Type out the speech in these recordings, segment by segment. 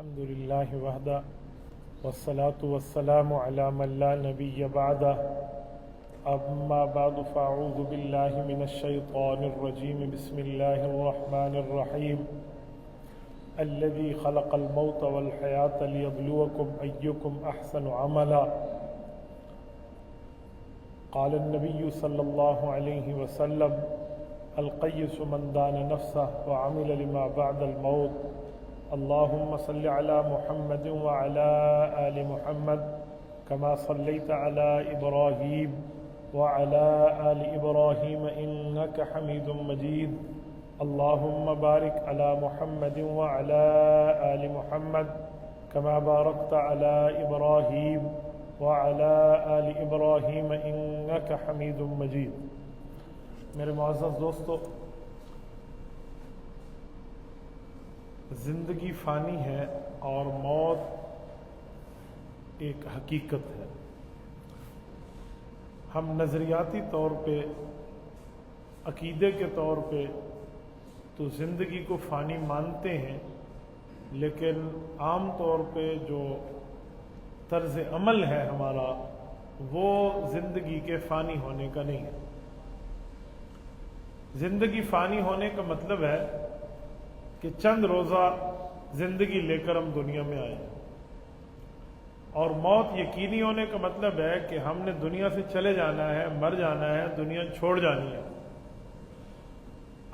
الحمد لله وحده والصلاة والسلام على من لا نبي بعده أما بعد فأعوذ بالله من الشيطان الرجيم بسم الله الرحمن الرحيم الذي خلق الموت والحياة ليبلوكم أيكم أحسن عملا قال النبي صلى الله عليه وسلم القيس من دان نفسه وعمل لما بعد الموت اللهم صل على محمد وعلى آل محمد كما صليت على إبراهيم وعلى آل إبراهيم إنك حميد مجيد اللهم بارك على محمد وعلى آل محمد كما باركت على إبراهيم وعلى آل إبراهيم إنك حميد مجيد. میرے معزز دوستو، زندگی فانی ہے اور موت ایک حقیقت ہے. ہم نظریاتی طور پہ، عقیدے کے طور پہ تو زندگی کو فانی مانتے ہیں، لیکن عام طور پہ جو طرز عمل ہے ہمارا وہ زندگی کے فانی ہونے کا نہیں ہے. زندگی فانی ہونے کا مطلب ہے کہ چند روزہ زندگی لے کر ہم دنیا میں آئے، اور موت یقینی ہونے کا مطلب ہے کہ ہم نے دنیا سے چلے جانا ہے، مر جانا ہے، دنیا چھوڑ جانی ہے.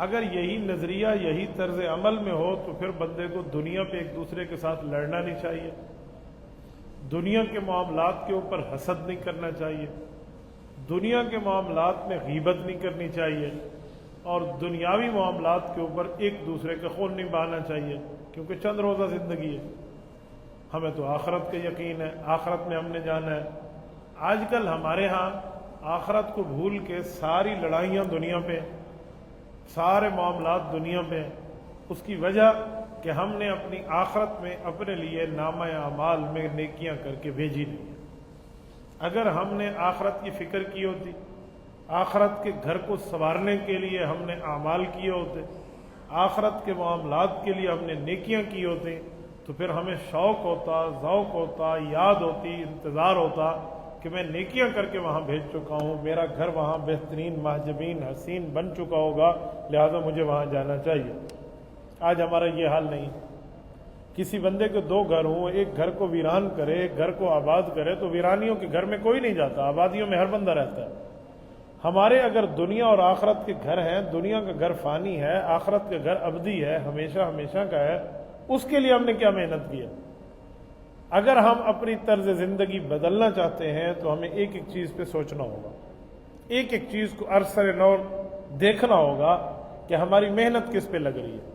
اگر یہی نظریہ، یہی طرز عمل میں ہو تو پھر بندے کو دنیا پہ ایک دوسرے کے ساتھ لڑنا نہیں چاہیے، دنیا کے معاملات کے اوپر حسد نہیں کرنا چاہیے، دنیا کے معاملات میں غیبت نہیں کرنی چاہیے، اور دنیاوی معاملات کے اوپر ایک دوسرے کا خون نہیں بہانا چاہیے، کیونکہ چند روزہ زندگی ہے. ہمیں تو آخرت کا یقین ہے، آخرت میں ہم نے جانا ہے. آج کل ہمارے ہاں آخرت کو بھول کے ساری لڑائیاں دنیا پہ، سارے معاملات دنیا پہ. اس کی وجہ کہ ہم نے اپنی آخرت میں اپنے لیے نامہ اعمال میں نیکیاں کر کے بھیجی نہیں. اگر ہم نے آخرت کی فکر کی ہوتی، آخرت کے گھر کو سنوارنے کے لیے ہم نے اعمال کیے ہوتے، آخرت کے معاملات کے لیے ہم نے نیکیاں کی ہوتی، تو پھر ہمیں شوق ہوتا، ذوق ہوتا، یاد ہوتی، انتظار ہوتا کہ میں نیکیاں کر کے وہاں بھیج چکا ہوں، میرا گھر وہاں بہترین، محجبین، حسین بن چکا ہوگا، لہذا مجھے وہاں جانا چاہیے. آج ہمارا یہ حال نہیں. کسی بندے کے دو گھر ہوں، ایک گھر کو ویران کرے، ایک گھر کو آباد کرے، تو ویرانیوں کے گھر میں کوئی نہیں جاتا، آبادیوں میں ہر بندہ رہتا ہے. ہمارے اگر دنیا اور آخرت کے گھر ہیں، دنیا کا گھر فانی ہے، آخرت کا گھر ابدی ہے، ہمیشہ ہمیشہ کا ہے، اس کے لیے ہم نے کیا محنت کیا. اگر ہم اپنی طرز زندگی بدلنا چاہتے ہیں تو ہمیں ایک ایک چیز پہ سوچنا ہوگا، ایک ایک چیز کو عرصۂ نو دیکھنا ہوگا کہ ہماری محنت کس پہ لگ رہی ہے،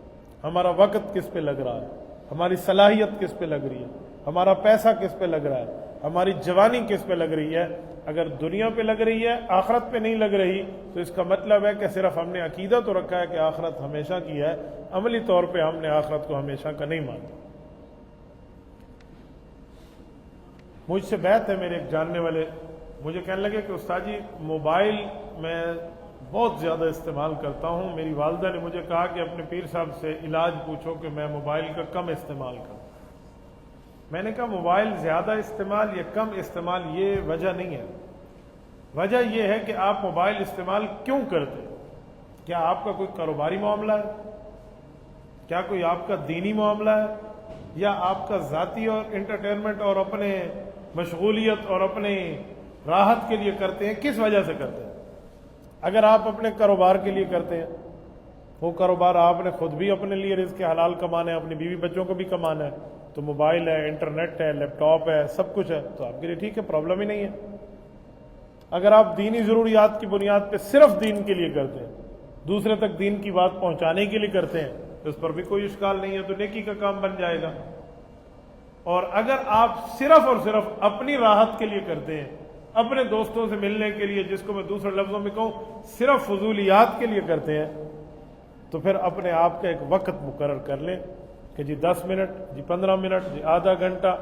ہمارا وقت کس پہ لگ رہا ہے، ہماری صلاحیت کس پہ لگ رہی ہے، ہمارا پیسہ کس پہ لگ رہا ہے، ہماری جوانی کس پہ لگ رہی ہے. اگر دنیا پہ لگ رہی ہے، آخرت پہ نہیں لگ رہی، تو اس کا مطلب ہے کہ صرف ہم نے عقیدہ تو رکھا ہے کہ آخرت ہمیشہ کی ہے، عملی طور پہ ہم نے آخرت کو ہمیشہ کا نہیں مانا. مجھ سے بات ہے، میرے ایک جاننے والے مجھے کہنے لگے کہ استاد جی موبائل میں بہت زیادہ استعمال کرتا ہوں، میری والدہ نے مجھے کہا کہ اپنے پیر صاحب سے علاج پوچھو کہ میں موبائل کا کم استعمال کروں. میں نے کہا موبائل زیادہ استعمال یا کم استعمال یہ وجہ نہیں ہے، وجہ یہ ہے کہ آپ موبائل استعمال کیوں کرتے ہیں. کیا آپ کا کوئی کاروباری معاملہ ہے، کیا کوئی آپ کا دینی معاملہ ہے، یا آپ کا ذاتی اور انٹرٹینمنٹ اور اپنے مشغولیت اور اپنے راحت کے لیے کرتے ہیں، کس وجہ سے کرتے ہیں. اگر آپ اپنے کاروبار کے لیے کرتے ہیں، وہ کاروبار آپ نے خود بھی اپنے لیے رزق حلال کمانا ہے، اپنی بیوی بچوں کو بھی کمانا ہے، تو موبائل ہے، انٹرنیٹ ہے، لیپ ٹاپ ہے، سب کچھ ہے، تو آپ کے لیے ٹھیک ہے، پرابلم ہی نہیں ہے. اگر آپ دینی ضروریات کی بنیاد پہ صرف دین کے لیے کرتے ہیں، دوسرے تک دین کی بات پہنچانے کے لیے کرتے ہیں، تو اس پر بھی کوئی اشکال نہیں ہے، تو نیکی کا کام بن جائے گا. اور اگر آپ صرف اور صرف اپنی راحت کے لیے کرتے ہیں، اپنے دوستوں سے ملنے کے لیے، جس کو میں دوسرے لفظوں میں کہوں صرف فضولیات کے لیے کرتے ہیں، تو پھر اپنے آپ کا ایک وقت مقرر کر لیں کہ جی 10 منٹ، جی 15 منٹ، جی آدھا گھنٹہ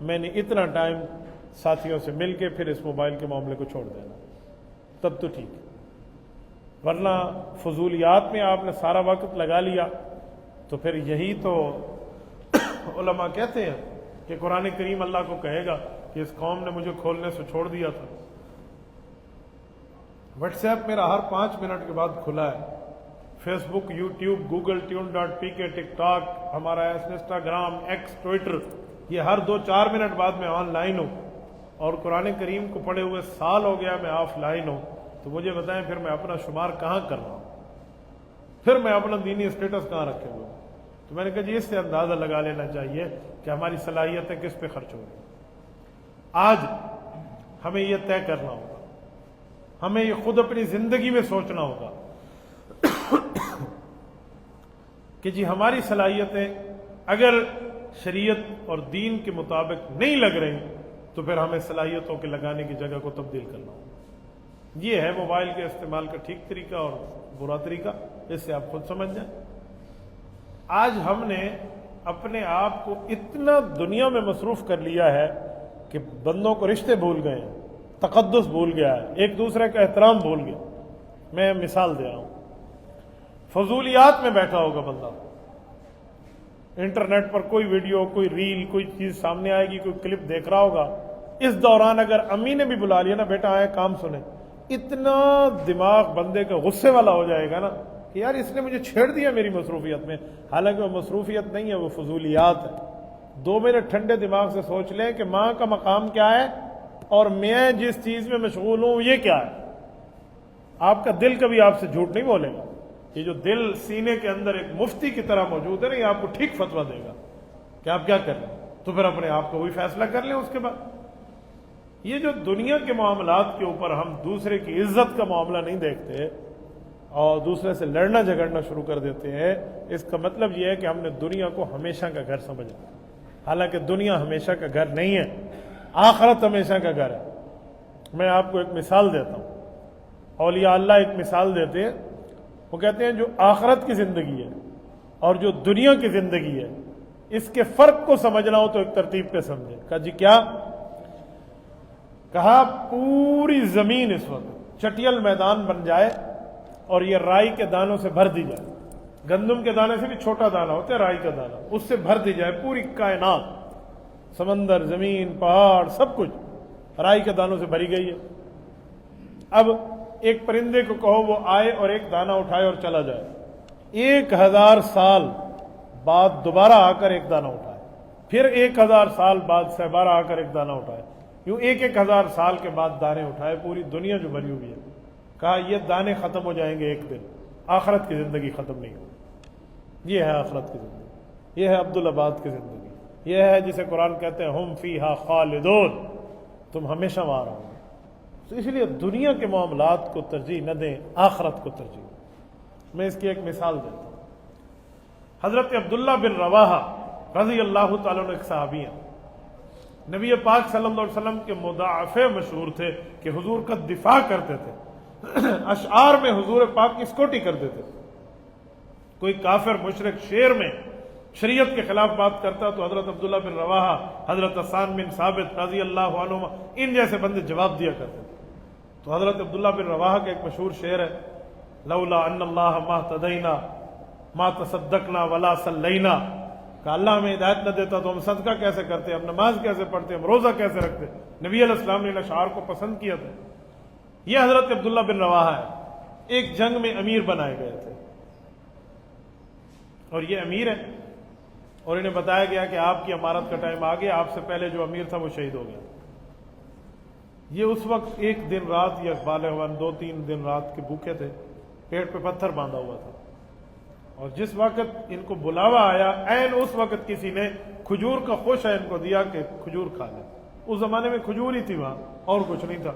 میں نے اتنا ٹائم ساتھیوں سے مل کے پھر اس موبائل کے معاملے کو چھوڑ دینا، تب تو ٹھیک ہے. ورنہ فضولیات میں آپ نے سارا وقت لگا لیا تو پھر یہی تو علماء کہتے ہیں کہ قرآن کریم اللہ کو کہے گا کہ اس قوم نے مجھے کھولنے سے چھوڑ دیا تھا، واٹس ایپ میرا ہر 5 منٹ کے بعد کھلا ہے، فیس بک، یوٹیوب، گوگل tune.pk، ٹک ٹاک، ہمارا انسٹاگرام، ایکس، ٹویٹر، یہ ہر 2-4 منٹ بعد میں آن لائن ہوں، اور قرآن کریم کو پڑھے ہوئے سال ہو گیا میں آف لائن ہوں، تو مجھے بتائیں پھر میں اپنا شمار کہاں کر رہا ہوں، پھر میں اپنا دینی اسٹیٹس کہاں رکھے ہوئے ہوں؟ تو میں نے کہا جی اس سے اندازہ لگا لینا چاہیے کہ ہماری صلاحیتیں کس پہ خرچ ہو رہی ہیں۔ آج ہمیں یہ طے کرنا ہوگا، ہمیں یہ خود اپنی زندگی میں سوچنا ہوگا کہ جی ہماری صلاحیتیں اگر شریعت اور دین کے مطابق نہیں لگ رہی تو پھر ہمیں صلاحیتوں کے لگانے کی جگہ کو تبدیل کرنا ہوگا۔ یہ ہے موبائل کے استعمال کا ٹھیک طریقہ اور برا طریقہ، اس سے آپ خود سمجھ جائیں۔ آج ہم نے اپنے آپ کو اتنا دنیا میں مصروف کر لیا ہے کہ بندوں کو رشتے بھول گئے ہیں، تقدس بھول گیا ہے، ایک دوسرے کا احترام بھول گیا۔ میں مثال دے رہا ہوں، فضولیات میں بیٹھا ہوگا بندہ، انٹرنیٹ پر کوئی ویڈیو، کوئی ریل، کوئی چیز سامنے آئے گی، کوئی کلپ دیکھ رہا ہوگا، اس دوران اگر امی نے بھی بلا لیا نا بیٹا آئے کام سنیں، اتنا دماغ بندے کا غصے والا ہو جائے گا نا کہ یار اس نے مجھے چھیڑ دیا میری مصروفیت میں، حالانکہ وہ مصروفیت نہیں ہے، وہ فضولیات ہے۔ 2 منٹ ٹھنڈے دماغ سے سوچ لیں کہ ماں کا مقام کیا ہے اور میں جس چیز میں مشغول ہوں یہ کیا ہے۔ آپ کا دل کبھی آپ سے جھوٹ نہیں بولے گا، یہ جو دل سینے کے اندر ایک مفتی کی طرح موجود ہے نا، یہ آپ کو ٹھیک فتویٰ دے گا کہ آپ کیا کر رہے ہیں، تو پھر اپنے آپ کو وہی فیصلہ کر لیں۔ اس کے بعد یہ جو دنیا کے معاملات کے اوپر ہم دوسرے کی عزت کا معاملہ نہیں دیکھتے اور دوسرے سے لڑنا جھگڑنا شروع کر دیتے ہیں، اس کا مطلب یہ ہے کہ ہم نے دنیا کو ہمیشہ کا گھر سمجھا، حالانکہ دنیا ہمیشہ کا گھر نہیں ہے، آخرت ہمیشہ کا گھر ہے۔ میں آپ کو ایک مثال دیتا ہوں، اولیاء اللہ ایک مثال دیتے ہیں، وہ کہتے ہیں جو آخرت کی زندگی ہے اور جو دنیا کی زندگی ہے اس کے فرق کو سمجھنا ہو تو ایک ترتیب پہ سمجھے۔ کہا جی کیا؟ کہا پوری زمین اس وقت چٹیل میدان بن جائے اور یہ رائی کے دانوں سے بھر دی جائے، گندم کے دانے سے بھی چھوٹا دانہ ہوتا ہے رائی کا دانہ، اس سے بھر دی جائے پوری کائنات، سمندر، زمین، پہاڑ، سب کچھ رائی کے دانوں سے بھری گئی ہے۔ اب ایک پرندے کو کہو وہ آئے اور ایک دانہ اٹھائے اور چلا جائے، 1000 سال بعد دوبارہ آ کر ایک دانہ اٹھائے، پھر 1000 سال بعد دوبارہ آ کر ایک دانہ اٹھائے، یوں 1000 سال کے بعد دانے اٹھائے، پوری دنیا جو بھری ہوئی ہے۔ کہا یہ دانے ختم ہو جائیں گے ایک دن، آخرت کی زندگی ختم نہیں ہوگی۔ یہ ہے آخرت کی زندگی، یہ ہے عبدالآباد کی زندگی، یہ ہے جسے قرآن کہتے ہیں ہم فیہا خالدون، تم ہمیشہ وہاں رہو گے۔ تو اس لیے دنیا کے معاملات کو ترجیح نہ دیں، آخرت کو ترجیح دیں۔ میں اس کی ایک مثال دیتا ہوں، حضرت عبداللہ بن رواحہ رضی اللہ تعالیٰ عنہ ایک صحابی ہیں، نبی پاک صلی اللہ علیہ وسلم کے مضاعفے مشہور تھے کہ حضور کا دفاع کرتے تھے، اشعار میں حضور پاک کی سکوٹی کر دیتے تھے۔ کوئی کافر مشرک شعر میں شریعت کے خلاف بات کرتا تو حضرت عبداللہ بن رواحہ، حضرت حسان بن ثابت رضی اللہ عنہما، ان جیسے بندے جواب دیا کرتے تھے۔ تو حضرت عبداللہ بن رواحہ کا ایک مشہور شعر ہے، لولا ان اللہ ما تدینا ما تصدقنا ولا صلینا، کہ اللہ ہمیں ہدایت نہ دیتا تو ہم صدقہ کیسے کرتے، ہم نماز کیسے پڑھتے، ہم روزہ کیسے رکھتے۔ نبی علیہ السلام نے ان اشعار کو پسند کیا تھا۔ یہ حضرت عبداللہ بن رواحہ ہے، ایک جنگ میں امیر بنائے گئے تھے، اور یہ امیر ہے اور انہیں بتایا گیا کہ آپ کی امارت کا ٹائم آ گیا، آپ سے پہلے جو امیر تھا وہ شہید ہو گیا۔ یہ اس وقت 1 دن رات یا بالغ 2-3 دن رات کے بھوکے تھے، پیٹ پہ پتھر باندھا ہوا تھا، اور جس وقت ان کو بلاوا آیا عین اس وقت کسی نے کھجور کا خوشہ ان کو دیا کہ کھجور کھا لیں۔ اس زمانے میں کھجور ہی تھی وہاں، اور کچھ نہیں تھا،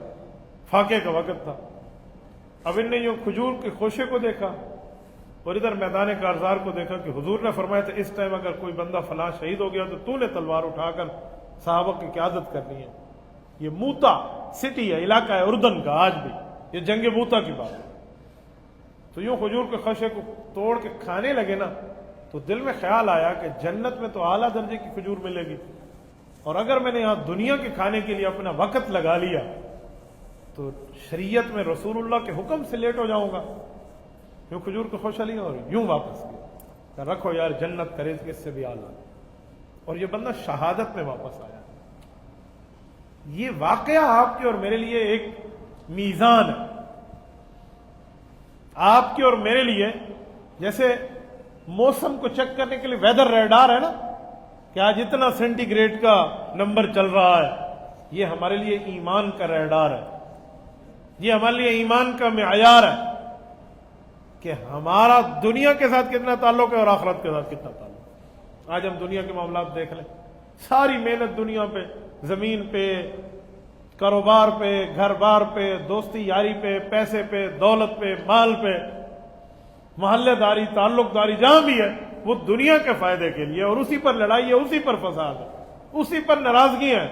فاقے کا وقت تھا۔ اب ان نے یہ کھجور کے خوشے کو دیکھا اور ادھر میدان کارزار کو دیکھا کہ حضور نے فرمایا تھا اس ٹائم اگر کوئی بندہ فلاں شہید ہو گیا تو نے تلوار اٹھا کر صحابہ کی قیادت کرنی ہے۔ یہ موتا سٹی ہے، علاقہ ہے اردن کا، آج بھی یہ جنگ موتا کی بات ہے۔ تو یوں کھجور کے خوشے کو توڑ کے کھانے لگے نا، تو دل میں خیال آیا کہ جنت میں تو اعلیٰ درجے کی کھجور ملے گی، اور اگر میں نے یہاں دنیا کے کھانے کے لیے اپنا وقت لگا لیا تو شریعت میں رسول اللہ کے حکم سے لیٹ ہو جاؤں گا۔ یوں کھجور کا خوشہ لیا اور یوں واپس گیا، رکھو یار جنت کرے اس سے بھی اعلیٰ۔ اور یہ بندہ شہادت میں واپس آیا. یہ واقعہ آپ کے اور میرے لیے ایک میزان ہے. آپ کے اور میرے لیے جیسے موسم کو چیک کرنے کے لیے ویدر ریڈار ہے نا کہ آج اتنا سینٹی گریڈ کا نمبر چل رہا ہے، یہ ہمارے لیے ایمان کا ریڈار ہے. یہ ہمارے لیے ایمان کا معیار ہے کہ ہمارا دنیا کے ساتھ کتنا تعلق ہے اور آخرت کے ساتھ کتنا تعلق ہے. آج ہم دنیا کے معاملات دیکھ لیں، ساری محنت دنیا پہ، زمین پہ، کاروبار پہ، گھر بار پہ، دوستی یاری پہ، پیسے پہ، دولت پہ، مال پہ، محلے داری، تعلق داری، جہاں بھی ہے وہ دنیا کے فائدے کے لیے، اور اسی پر لڑائی ہے، اسی پر فساد ہے، اسی پر ناراضگی ہے.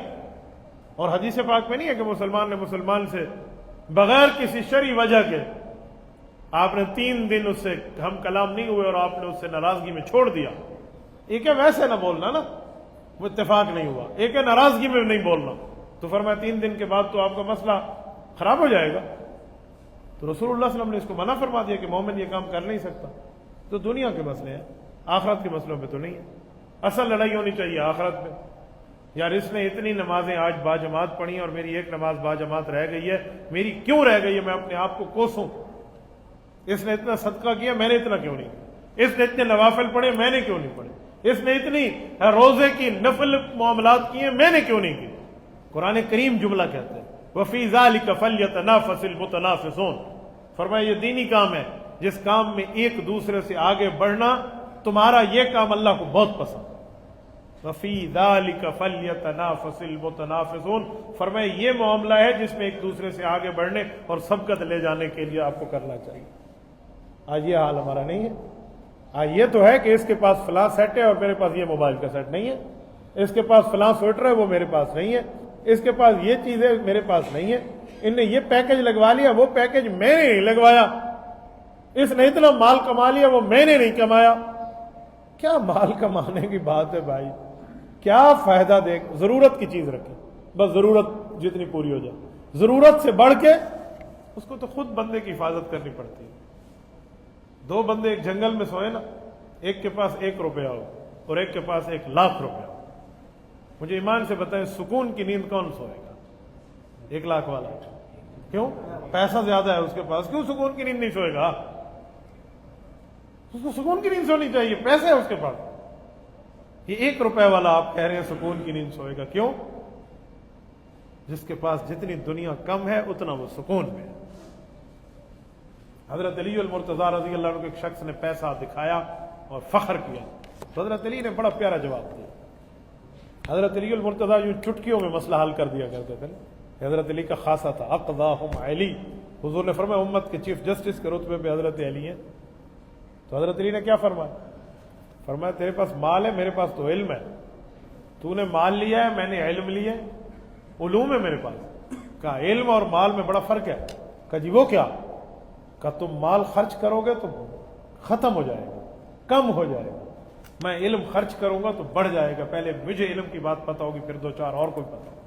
اور حدیث پاک میں نہیں ہے کہ مسلمان نے مسلمان سے بغیر کسی شرعی وجہ کے آپ نے 3 دن اس سے ہم کلام نہیں ہوئے اور آپ نے اس سے ناراضگی میں چھوڑ دیا. ایک ہے ویسے نہ بولنا نا، وہ اتفاق نہیں ہوا. ایک ہے ناراضگی میں نہیں بولنا. تو فرمایا 3 دن کے بعد تو آپ کا مسئلہ خراب ہو جائے گا. تو رسول اللہ صلی اللہ علیہ وسلم نے اس کو منع فرما دیا کہ مومن یہ کام کر نہیں سکتا. تو دنیا کے مسئلے ہیں، آخرت کے مسئلوں پہ تو نہیں ہے. اصل لڑائی ہونی چاہیے آخرت میں. یار اس نے اتنی نمازیں آج باجماعت پڑھی اور میری ایک نماز باجماعت رہ گئی ہے، میری کیوں رہ گئی ہے؟ میں اپنے آپ کو کوسوں. اس نے اتنا صدقہ کیا، میں نے اتنا کیوں نہیں کیا؟ اس نے اتنے نوافل پڑھے، میں نے کیوں نہیں پڑھے؟ اس نے اتنی روزے کی نفل معاملات کیے، میں نے کیوں نہیں کی؟ قرآن کریم جملہ کہتے ہیں وَفِي ذَلِكَ فَلْيَتَنَافَسِ الْمُتَنَافِسُونَ. فرمایا یہ دینی کام ہے جس کام میں ایک دوسرے سے آگے بڑھنا، تمہارا یہ کام اللہ کو بہت پسند. وَفِي ذَلِكَ فَلْيَتَنَافَسِ الْمُتَنَافِسُونَ. فرمایا یہ معاملہ ہے جس میں ایک دوسرے سے آگے بڑھنے اور سبقت لے جانے کے لیے آپ کو کرنا چاہیے. آج یہ حال ہمارا نہیں ہے. آج یہ تو ہے کہ اس کے پاس فلاں سیٹ ہے اور میرے پاس یہ موبائل کا سیٹ نہیں ہے. اس کے پاس فلاں سویٹر ہے، وہ میرے پاس نہیں ہے. اس کے پاس یہ چیز ہے، میرے پاس نہیں ہے. ان نے یہ پیکج لگوا لیا، وہ پیکج میں نے نہیں لگوایا. اس نے اتنا مال کما لیا، وہ میں نے نہیں کمایا. کیا مال کمانے کی بات ہے بھائی؟ کیا فائدہ دے؟ ضرورت کی چیز رکھیں، بس ضرورت جتنی پوری ہو جائے. ضرورت سے بڑھ کے اس کو تو خود بندے کی حفاظت کرنی پڑتی ہے. 2 بندے ایک جنگل میں سوئے نا، ایک کے پاس 1 روپیہ ہو اور ایک کے پاس 1,00,000 روپیہ ہو. مجھے ایمان سے بتائیں سکون کی نیند کون سوئے گا؟ 1,00,000 والا. کیوں؟ پیسہ زیادہ ہے اس کے پاس، کیوں سکون کی نیند نہیں سوئے گا؟ اس کو سکون کی نیند سونی چاہیے، پیسے ہے اس کے پاس. یہ 1 روپے والا آپ کہہ رہے ہیں سکون کی نیند سوئے گا. کیوں؟ جس کے پاس جتنی دنیا کم ہے اتنا وہ سکون میں ہے. حضرت علی المرتضیٰ رضی اللہ عنہ کو ایک شخص نے پیسہ دکھایا اور فخر کیا، تو حضرت علی نے بڑا پیارا جواب دیا. حضرت علی المرتضیٰ یوں چٹکیوں میں مسئلہ حل کر دیا کرتے تھے. حضرت علی کا خاصہ تھا اقضاہم علی. حضور نے فرمایا امت کے چیف جسٹس کے رتبے پہ حضرت علی ہیں. تو حضرت علی نے کیا فرمایا؟ فرمایا تیرے پاس مال ہے، میرے پاس تو علم ہے. تو نے مال لیا ہے، میں نے علم لیا ہے. علوم ہے میرے پاس. کہا علم اور مال میں بڑا فرق ہے. کہا جی وہ کیا؟ کہا تم مال خرچ کرو گے تو ختم ہو جائے گا، کم ہو جائے گا. میں علم خرچ کروں گا تو بڑھ جائے گا. پہلے مجھے علم کی بات پتہ ہوگی، پھر 2-4 اور کوئی پتہ ہوگا.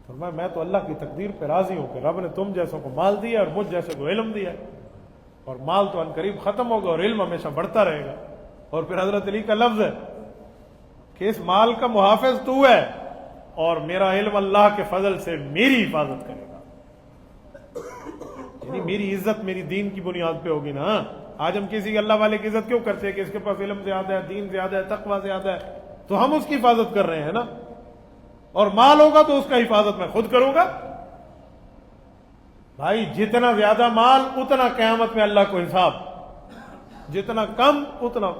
فرمایا میں تو اللہ کی تقدیر پہ راضی ہوں کہ رب نے تم جیسوں کو مال دیا اور مجھ جیسے کو علم دیا. اور مال تو عنقریب ختم ہوگا اور علم ہمیشہ بڑھتا رہے گا. اور پھر حضرت علی کا لفظ ہے کہ اس مال کا محافظ تو ہے اور میرا علم اللہ کے فضل سے میری حفاظت کرے گا. یعنی میری عزت میری دین کی بنیاد پہ ہوگی نا. آج ہم کسی اللہ والے کی عزت کیوں کرتے ہیں کہ اس کے پاس علم زیادہ ہے، دین زیادہ ہے، تقوی زیادہ ہے، تو ہم اس کی حفاظت کر رہے ہیں نا. اور مال ہوگا تو اس کا حفاظت میں خود کروں گا. بھائی جتنا زیادہ مال اتنا قیامت میں اللہ کو حساب، جتنا کم اتنا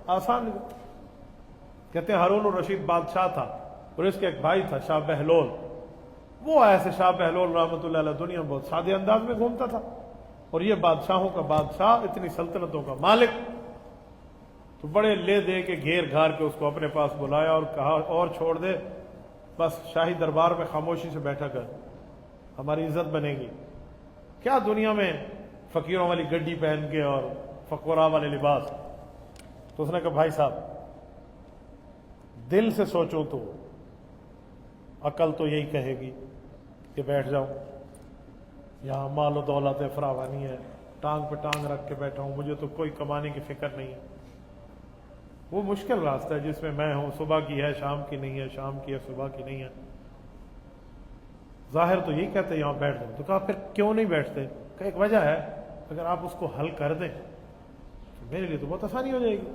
آسان. کہتے ہیں ہارون الرشید بادشاہ تھا اور اس کے ایک بھائی تھا شاہ بہلول. وہ ایسے شاہ بہلول رحمۃ اللہ علیہ دنیا بہت سادے انداز میں گھومتا تھا اور یہ بادشاہوں کا بادشاہ، اتنی سلطنتوں کا مالک. تو بڑے لے دے کے گھیر گھار کے اس کو اپنے پاس بلایا اور کہا اور چھوڑ دے، بس شاہی دربار میں خاموشی سے بیٹھا کر، ہماری عزت بنے گی. کیا دنیا میں فقیروں والی گڈی پہن کے اور فقراء والے لباس. تو اس نے کہا بھائی صاحب دل سے سوچو تو عقل تو یہی کہے گی کہ بیٹھ جاؤ، یہاں مال و دولت ہے، فراوانی ہے، ٹانگ پہ ٹانگ رکھ کے بیٹھا ہوں، مجھے تو کوئی کمانے کی فکر نہیں ہے. وہ مشکل راستہ ہے جس میں میں ہوں، صبح کی ہے شام کی نہیں ہے، شام کی ہے صبح کی نہیں ہے. ظاہر تو یہی کہتے ہیں یہاں بیٹھ جاؤ. تو کہا پھر کیوں نہیں بیٹھتے؟ کہ ایک وجہ ہے، اگر آپ اس کو حل کر دیں تو میرے لیے تو بہت آسانی ہو جائے گی.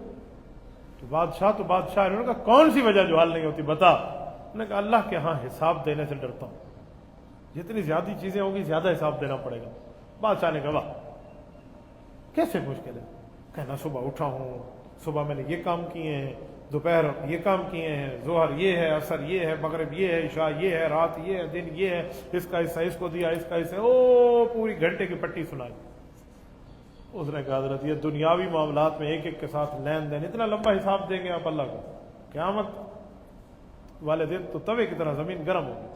تو بادشاہ انہوں نے کہا کون سی وجہ جو حل نہیں ہوتی بتا. انہوں نے کہا اللہ کے ہاں حساب دینے سے ڈرتا ہوں، جتنی زیادہ چیزیں ہوں گی زیادہ حساب دینا پڑے گا. بادشاہ نے کہا واہ کیسے مشکل ہے؟ کہنا صبح اٹھا ہوں، صبح میں نے یہ کام کیے ہیں، دوپہر یہ کام کیے ہیں، ظہر یہ ہے، عصر یہ ہے، مغرب یہ ہے، عشاء یہ ہے، رات یہ ہے، دن یہ ہے، اس کا حصہ اس کو دیا، اس کا حصہ پوری گھنٹے کی پٹی سنائی. اس نے کہا حضرت یہ دنیاوی معاملات میں ایک ایک کے ساتھ لین دین، اتنا لمبا حساب دیں گے آپ اللہ کو؟ قیامت والے دن تو توے کی طرح زمین گرم ہوگی.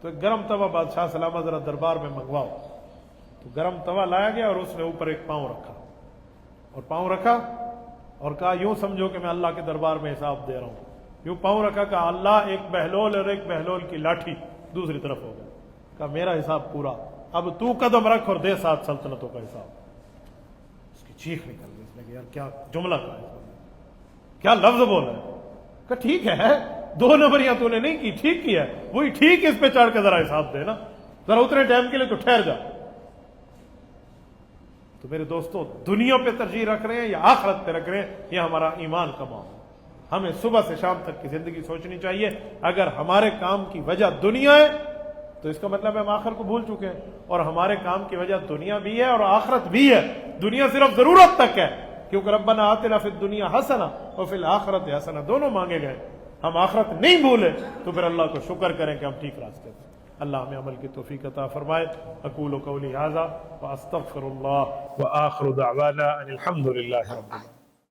تو ایک گرم توا بادشاہ سلامت ذرا دربار میں منگواؤ. تو گرم توا لایا گیا اور اس نے اوپر ایک پاؤں رکھا اور کہا یوں سمجھو کہ میں اللہ کے دربار میں حساب دے رہا ہوں. یوں پاؤں رکھا، کہا اللہ ایک بہلول اور ایک بہلول کی لاٹھی دوسری طرف ہو گیا. کہا میرا حساب پورا، اب تو قدم رکھ اور دے 7 سلطنتوں کا حساب. اس کی چیخ نکل گئی. اس نے کہا یار کیا جملہ کہا ہے، کیا لفظ بولا ہے. کہا ٹھیک ہے 2 نمبریاں تو نے نہیں کی، ٹھیک کیا ہے، وہی ٹھیک اس پہ چڑھ کے ذرا حساب دے نا، ذرا اتنے ٹائم کے لیے تو ٹھہر جا. تو میرے دوستوں دنیا پہ ترجیح رکھ رہے ہیں یا آخرت پہ رکھ رہے ہیں، یہ ہمارا ایمان کا معاملہ. ہمیں صبح سے شام تک کی زندگی سوچنی چاہیے. اگر ہمارے کام کی وجہ دنیا ہے تو اس کا مطلب ہے ہم آخرت کو بھول چکے ہیں، اور ہمارے کام کی وجہ دنیا بھی ہے اور آخرت بھی ہے. دنیا صرف ضرورت تک ہے، کیونکہ ربنا آتنا فی الدنیا حسنہ اور فی الآخرت حسنہ دونوں مانگے گئے. ہم آخرت نہیں بھولے تو پھر اللہ کو شکر کریں کہ ہم ٹھیک راستے تھے. اللہ ہمیں عمل کی توفیق عطا فرمائے. اقول قولی ھذا واستغفر اللہ وآخر دعوانا ان الحمد للہ رب العالمین.